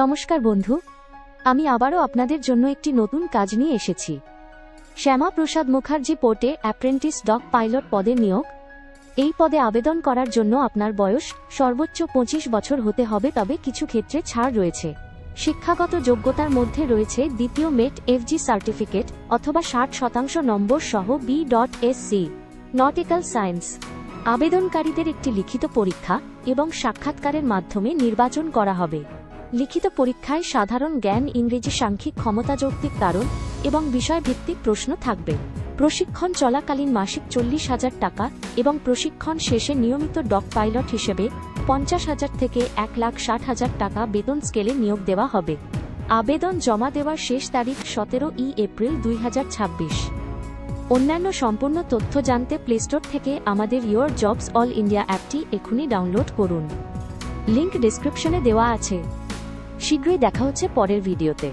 নমস্কার বন্ধু, আমি আবারও আপনাদের জন্য একটি নতুন কাজ নিয়ে এসেছি। শ্যামা প্রসাদ মুখার্জি পোর্টে অ্যাপ্রেন্টিস ডগ পাইলট পদে নিয়োগ। এই পদে আবেদন করার জন্য আপনার বয়স সর্বোচ্চ 25 বছর হতে হবে, তবে কিছু ক্ষেত্রে ছাড় রয়েছে। শিক্ষাগত যোগ্যতার মধ্যে রয়েছে দ্বিতীয় মেট এফজি সার্টিফিকেট অথবা 60% নম্বর সহ B.Sc নটিক্যাল সায়েন্স। আবেদনকারীদের একটি লিখিত পরীক্ষা এবং সাক্ষাৎকারের মাধ্যমে নির্বাচন করা হবে। লিখিত পরীক্ষায় সাধারণ জ্ঞান, ইংরেজি, সাংখ্যিক ক্ষমতা, যৌক্তিক কারণ এবং বিষয়ভিত্তিক প্রশ্ন থাকবে। প্রশিক্ষণ চলাকালীন মাসিক 40,000 টাকা এবং প্রশিক্ষণ শেষে নিয়মিত ডগ পাইলট হিসেবে 50,000 থেকে 1,60,000 টাকা বেতন স্কেলে নিয়োগ দেওয়া হবে। আবেদন জমা দেওয়ার শেষ তারিখ 17 এপ্রিল 2026। অন্যান্য সম্পূর্ণ তথ্য জানতে প্লে স্টোর থেকে আমাদের ইয়োর জবস অল ইন্ডিয়া অ্যাপটি এখনই ডাউনলোড করুন। লিংক ডেসক্রিপশনে দেওয়া আছে। শীঘ্রই দেখা হচ্ছে পরের ভিডিওতে।